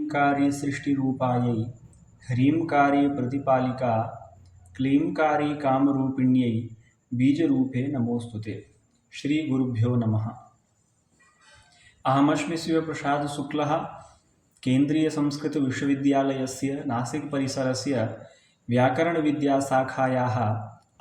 ह्रींकारी सृष्टिरूपायै ह्रींकारी प्रतिपालिका क्लींकारी कामरूपिण्यै बीजरूपे नमोस्तुते। श्री गुरुभ्यो नमः। अहमस्मि शिवप्रसाद शुक्लः केन्द्रीय संस्कृत विश्वविद्यालयस्य नासिक परिसरस्य व्याकरणविद्याशाखायाः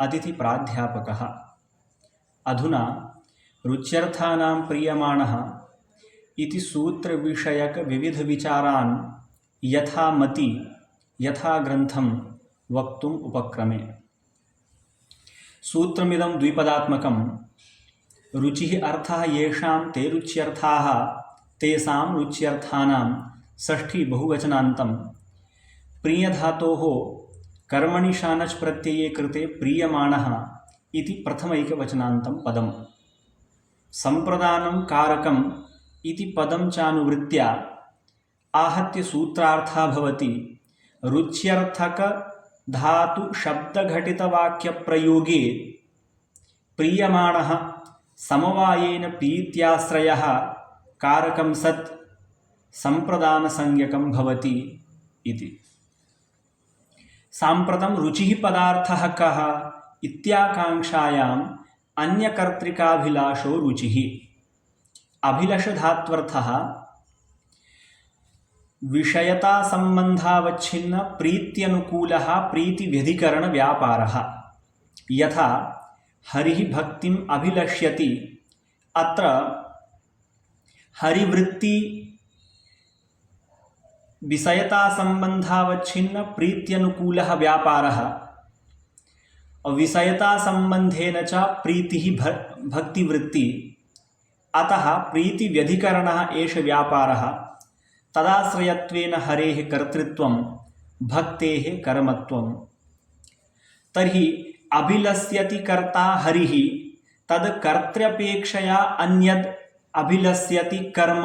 अतिथिप्राध्यापकः। अधुना रुच्यर्थानां प्रीयमाणः इति सूत्रविषयक विविधविचारान् यथामति यथा ग्रन्थं वक्तुम् उपक्रमे। सूत्रमिदं द्विपदात्मकं। रुचिः अर्थः येषां ते रुच्यर्थाः तेषां रुच्यर्थानां षष्ठी बहुवचनान्तं प्रियधातोः कर्मणि शानच् प्रत्यये कृते प्रीयमाणः इति प्रथमैकवचनान्तं पदम्। सम्प्रदानं कारकम् इति पदं चानुवृत्त्या आहत्य सूत्रार्थः भवति। रुच्यर्थक धातु शब्दघटितवाक्यप्रयोगे प्रीयमाणः समवायेन प्रीत्याश्रयः कारकं सत् सम्प्रदानसंज्ञकं भवति इति। साम्प्रतं रुचिः पदार्थः कः इत्याकाङ्क्षायाम् अन्यकर्तृकाभिलाषो रुचिः। अभिलषधात्वर्थः विषयता संबंधावच्छिन्न प्रीत्यनुकूलः प्रीतिव्यधिकरण व्यापारः। यथा हरिः भक्तिम् अभिलष्यति, अत्र हरिवृत्ति विषयता संबंधावच्छिन्न प्रीत्यनुकूलः व्यापारः, विषयता संबंधेन च प्रीतिः भक्तिवृत्ति, अतः प्रीतिव्यधिकरणः एष व्यापारः। तदाश्रयत्वेन हरेः कर्तृत्वं भक्तेः कर्मत्वं। तर्हि अभिलष्यति कर्ता हरिः, तद् कर्तृपेक्षया अन्यद् अभिलष्यति कर्म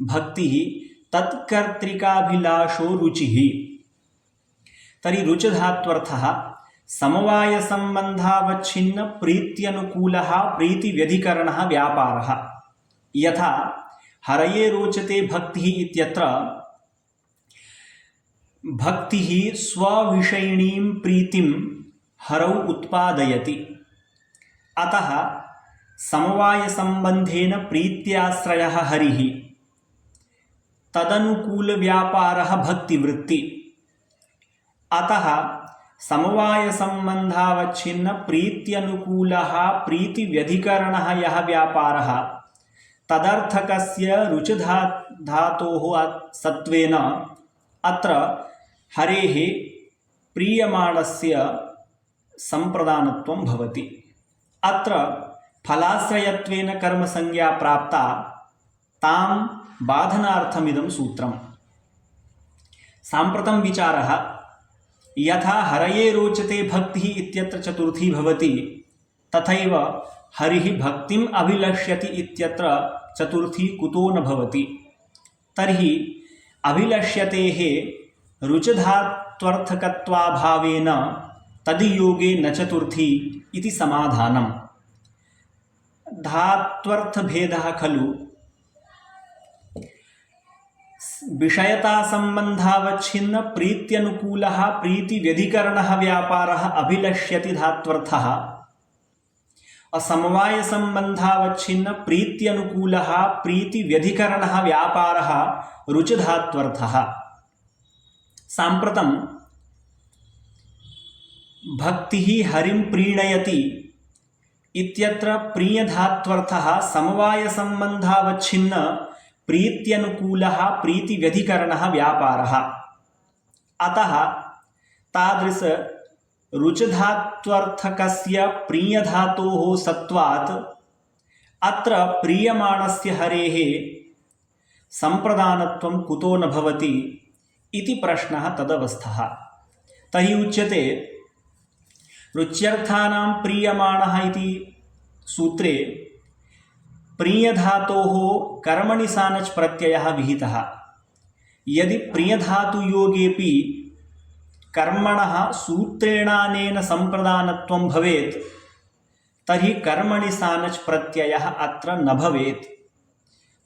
भक्तिः, तत्कर्तृकाभिलाषो रुचिः। तर्हि रुचधात्वर्थः समवायसंबंधावच्छिन्न प्रीत्यनुकूलः प्रीतिव्यधिकरणः व्यापारः। यथा हरये रोचते भक्तिः इत्यत्र भक्तिः स्वविषयिणीं प्रीतिं हरौ उत्पादयति, अतः समवायसंबंधेन प्रीत्याश्रयः हरिः, तदनुकूलव्यापारः भक्तिवृत्ति। अतः समवायसंबंधावच्छिन्न प्रीत्यनुकूलः प्रीतिव्यधिकरणः यः व्यापारः, तदर्थकस्य रुचधातोः सत्वेन अत्र हरेः प्रीयमाणस्य संप्रदानत्वं भवति। अत्र फलाश्रयत्वेन कर्मसंज्ञा प्राप्ता, तां बाधनार्थमिदं सूत्रम्। साम्प्रतं विचारः यथा हरये रोचते भक्तिः इत्यत्र चतुर्थी भवति, तथैव हरिः भक्तिम् अभिलष्यति इत्यत्र चतुर्थी कुतो न भवति। तर्हि अभिलष्यतेः रुचधात्वर्थकत्वाभावेन तद्योगे न चतुर्थी इति समाधानम्। धात्वर्थभेदः खलु विषयता संबंधावच्छिन्न प्रीत्यनुकूलः प्रीतिव्यधिकरणः व्यापारः अभिलष्यति धात्वर्थः, असमवाय संबंधावच्छिन्न प्रीत्यनुकूलः प्रीतिव्यधिकरणः व्यापारः रुचधात्वर्थः। साम्प्रतं भक्तिः हरिं प्रीणयति इत्यत्र प्रीयधात्वर्थः समवाय संबंधावच्छिन्न प्रीत्यनुकूलः प्रीतिव्यधिकरणः व्यापारः। अतः तादृश रुचधात्वर्थकस्य प्रीयधातोः सत्वात् अत्र प्रीयमाणस्य हरेः संप्रदानत्वं कुतो न भवति इति प्रश्नः तदवस्थः। तर्हि उच्यते रुच्यर्थानां प्रीयमाणः इति सूत्रे प्रीयधातोः कर्मणि सानच् प्रत्ययः विहितः। यदि प्रियधातुयोगेपि कर्मणः सूत्रेणानेन संप्रदानत्वं भवेत् तर्हि कर्मणि सानच् प्रत्ययः अत्र न भवेत्।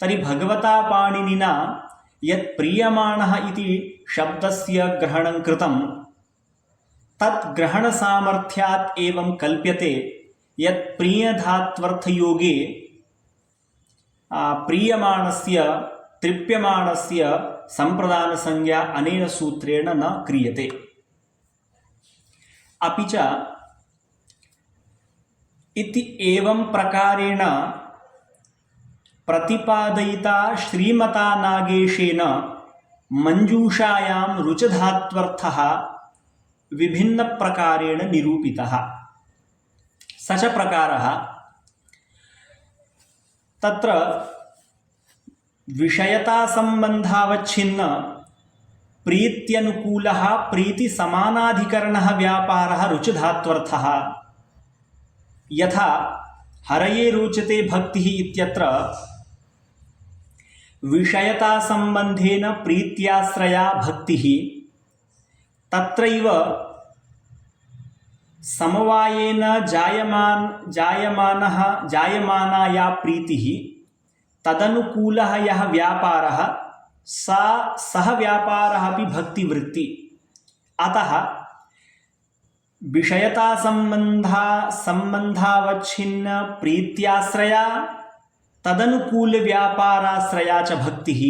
तर्हि भगवता पाणिनिना यत् प्रीयमाणः इति शब्दस्य ग्रहणं कृतं तत् ग्रहणसामर्थ्यात् एवं कल्प्यते यत् प्रियधात्वर्थयोगे प्रीयमाणस्य तृप्यमाणस्य संप्रदानसंज्ञा अनेन सूत्रेण न क्रियते। अपि च इति एवं प्रकारेण प्रतिपादयिता श्रीमता नागेशेन मंजूषायां रुचधात्वर्थः विभिन्न प्रकारेण निरूपितः। स च प्रकारः तत्र विषयता संबंधावच्छिन्न प्रीत्यनुकूलः प्रीति समानाधिकरणः व्यापारः रुचधात्वर्थः। यथा हरये रोचते भक्तिः इत्यत्र विषयता संबंधेन प्रीत्याश्रया भक्तिः, तत्रैव समवायेन जायमाना या प्रीतिः तदनुकूलः यः व्यापारः सः व्यापारः अपि भक्तिवृत्ति। अतः विषयता संबंधावच्छिन्न प्रीत्याश्रया तदनुकूल व्यापाराश्रया च भक्तिः।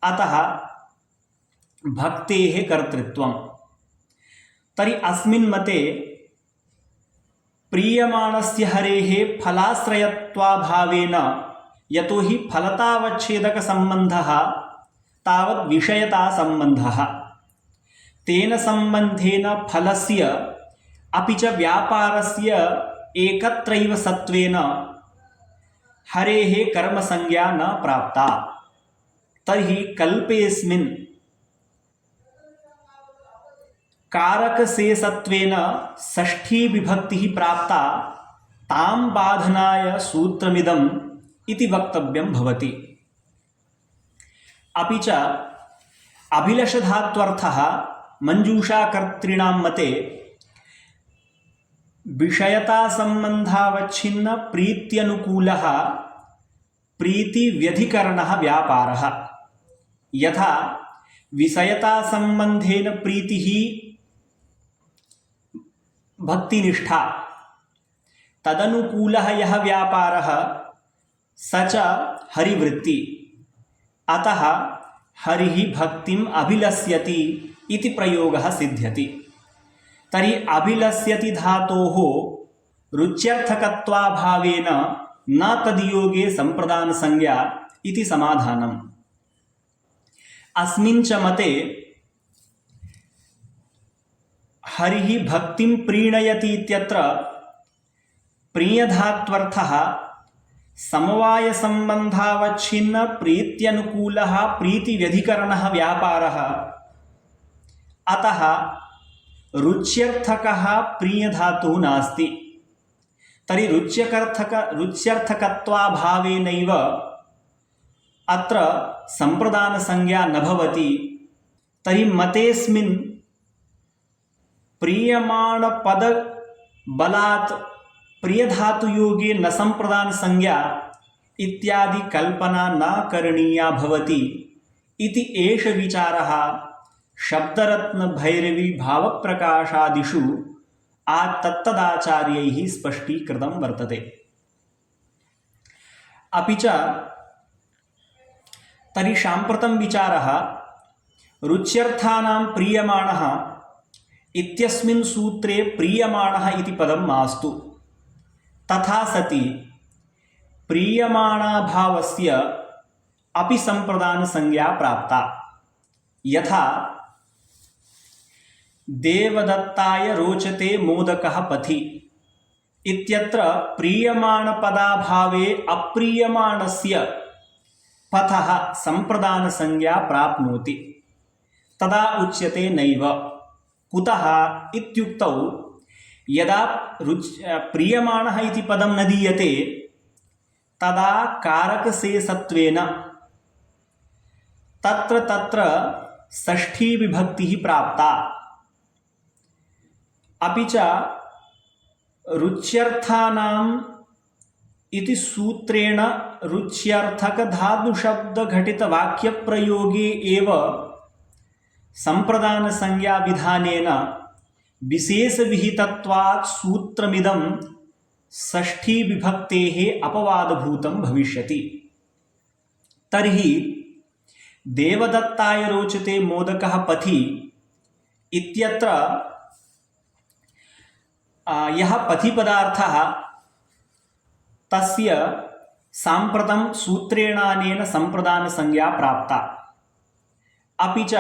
अतः भक्तेः कर्तृत्वम्। तर्हि अस्मिन् मते प्रीयमाणस्य हरेः फलाश्रयत्वाभावेन यतो हि फलतावच्छेदकसम्बन्धः तावत् विषयता संबंधः, तेन संबंधेन फलस्य अपि च व्यापारस्य एकत्रैव सत्वेन हरेः कर्मसंज्ञा न प्राप्ता। तर्हि कल्पेऽस्मिन् कारकशेषत्वेन षष्ठी विभक्तिः प्राप्ता तां बाधनाय सूत्रमिदम् इति वक्तव्यं भवति। अपि च अभिलषधात्वर्थः मंजूषाकर्तॄणां मते विषयता संबंधावच्छिन्न प्रीत्यनुकूलः प्रीतिव्यधिकरणः व्यापारः। यथा विषयता संबंधेन प्रीतिः भक्तिनिष्ठा, तदनुकूलः यः व्यापारः स च हरिवृत्ति। अतः हरिः भक्तिम् अभिलस्यति इति प्रयोगः सिद्ध्यति। तर्हि अभिलस्यति धातोः रुच्यर्थकत्वाभावेन न तद्योगे संप्रदानसंज्ञा इति समाधानम्। अस्मिन् च मते हरिः भक्तिं प्रीणयति इत्यत्र प्रीयधात्वर्थः समवाय संबंधावच्छिन्न प्रीत्यनुकूलः प्रीतिव्यधिकरणः व्यापारः। अतः रुच्यर्थकः प्रीयधातुः नास्ति। तर्हि रुच्यर्थकत्वाभावेनैव अत्र संप्रदानसंज्ञा न भवति। तर्हि मतेऽस्मिन् प्रीयमाणपदबलात् प्रियधातुयोगे न संप्रदानसंज्ञा इत्यादि कल्पना न करणीया भवति इति एष विचारः शब्दरत्नभैरवी भावप्रकाशादिषु तत्तदाचार्यैः स्पष्टीकृतं वर्तते। अपि च तर्हि साम्प्रतं विचारः रुच्यर्थानां प्रीयमाणः इत्यस्मिन् सूत्रे प्रीयमाणः इति पदं मास्तु। तथा सति प्रीयमाणाभावस्य अपि संप्रदानसंज्ञा प्राप्ता। यथा देवदत्ताय रोचते मोदकः पथि इत्यत्र प्रीयमाणपदाभावे अप्रीयमाणस्य पथः संप्रदानसंज्ञा प्राप्नोति। तदा उच्यते नैव। कुतः इत्युक्तौ यदा प्रीयमाणः इति पदं न दीयते तदा कारकशेषत्वेन तत्र षष्ठी विभक्तिः प्राप्ता। अपि च रुच्यर्थानां इति सूत्रेण रुच्यर्थकधातुशब्दघटितवाक्यप्रयोगे एव सम्प्रदानसंज्ञाविधानेन विशेषविहितत्वात् सूत्रमिदं षष्ठीविभक्तेः अपवादभूतं भविष्यति। तर्हि देवदत्ताय रोचते मोदकः पथि इत्यत्र यः पथिपदार्थः तस्य साम्प्रतं सूत्रेणानेन सम्प्रदानसंज्ञा प्राप्ता, अपि च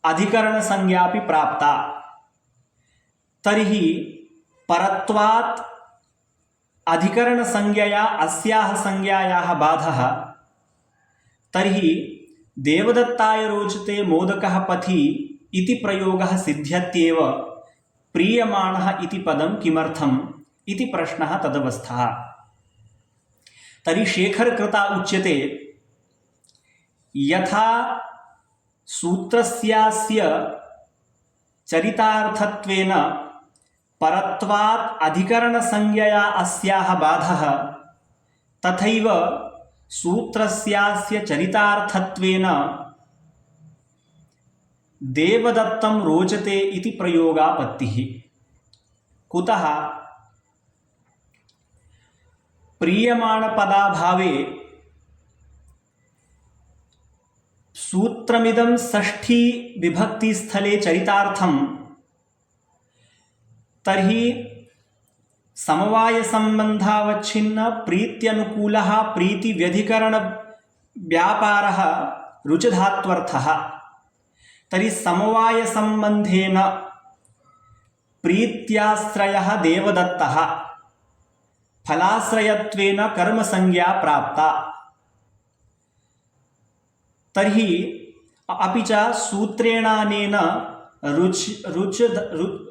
अधिकरणसंज्ञापि प्राप्ता। तर्हि परत्वात् अधिकरणसंज्ञया अस्याः संज्ञायाः बाधः, तर्हि देवदत्ताय रोचते मोदकः पथि इति प्रयोगः सिद्ध्यत्येव प्रीयमाणः इति पदं किमर्थम् इति प्रश्नः तदवस्थः। तर्हि शेखरकृता उच्यते यथा सूत्रस्यास्य चरितार्थत्वेन परत्वात् अधिकरणसंज्ञया अस्याः बाधः, तथैव सूत्रस्यास्य चरितार्थत्वेन देवदत्तं रोचते इति प्रयोगापत्तिः। कुतः? प्रीयमाणपदाभावे सूत्रमिदं षष्ठी विभक्तिस्थले चरितार्थं, तर्हि समवायसम्बन्धावच्छिन्न प्रीत्यनुकूलः प्रीतिव्यधिकरणव्यापारः रुचधात्वर्थः। तर्हि समवायसम्बन्धेन प्रीत्याश्रयः देवदत्तः, फलाश्रयत्वेन कर्मसंज्ञा प्राप्ता। तर्हि अपि च सूत्रेणानेन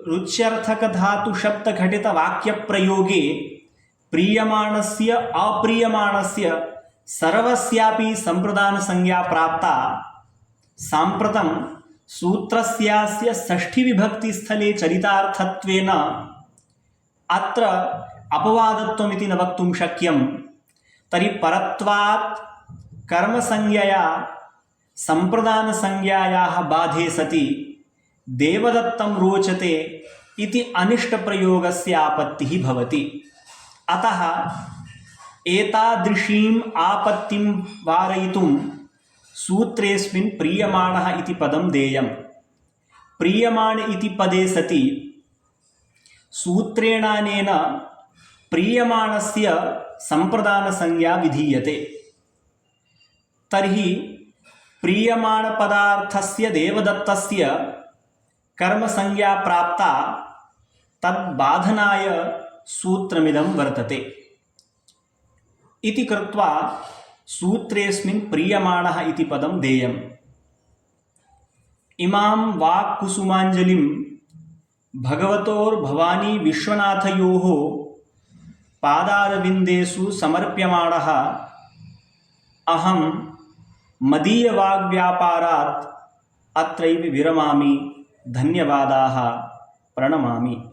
रुच्यर्थकधातुशब्दघटितवाक्यप्रयोगे प्रीयमाणस्य अप्रीयमाणस्य सर्वस्यापि सम्प्रदानसंज्ञा प्राप्ता। साम्प्रतं सूत्रस्यास्य षष्ठीविभक्तिस्थले चरितार्थत्वेन अत्र अपवादत्वमिति न वक्तुं शक्यं। तर्हि परत्वात् कर्मसंज्ञया सम्प्रदानसंज्ञायाः बाधे सति देवदत्तं रोचते इति अनिष्टप्रयोगस्य आपत्तिः भवति। अतः एतादृशीम् आपत्तिं वारयितुं सूत्रेऽस्मिन् प्रीयमाणः इति पदं देयम्। प्रीयमाण इति पदे सति सूत्रेणानेन प्रीयमाणस्य सम्प्रदानसंज्ञा विधीयते। तर्हि प्रीयमाणपदार्थस्य देवदत्तस्य कर्मसंज्ञा प्राप्ता, तद्बाधनाय सूत्रमिदं वर्तते इति कृत्वा सूत्रेऽस्मिन् प्रीयमाणः इति पदं देयम्। इमां वाक्कुसुमाञ्जलिं भगवतोर्भवानी विश्वनाथयोः पादारविन्देषु समर्प्यमाणः अहं मदीयवाग्व्यापारात् अत्रैव विरमामि। धन्यवादाः, प्रणमामि।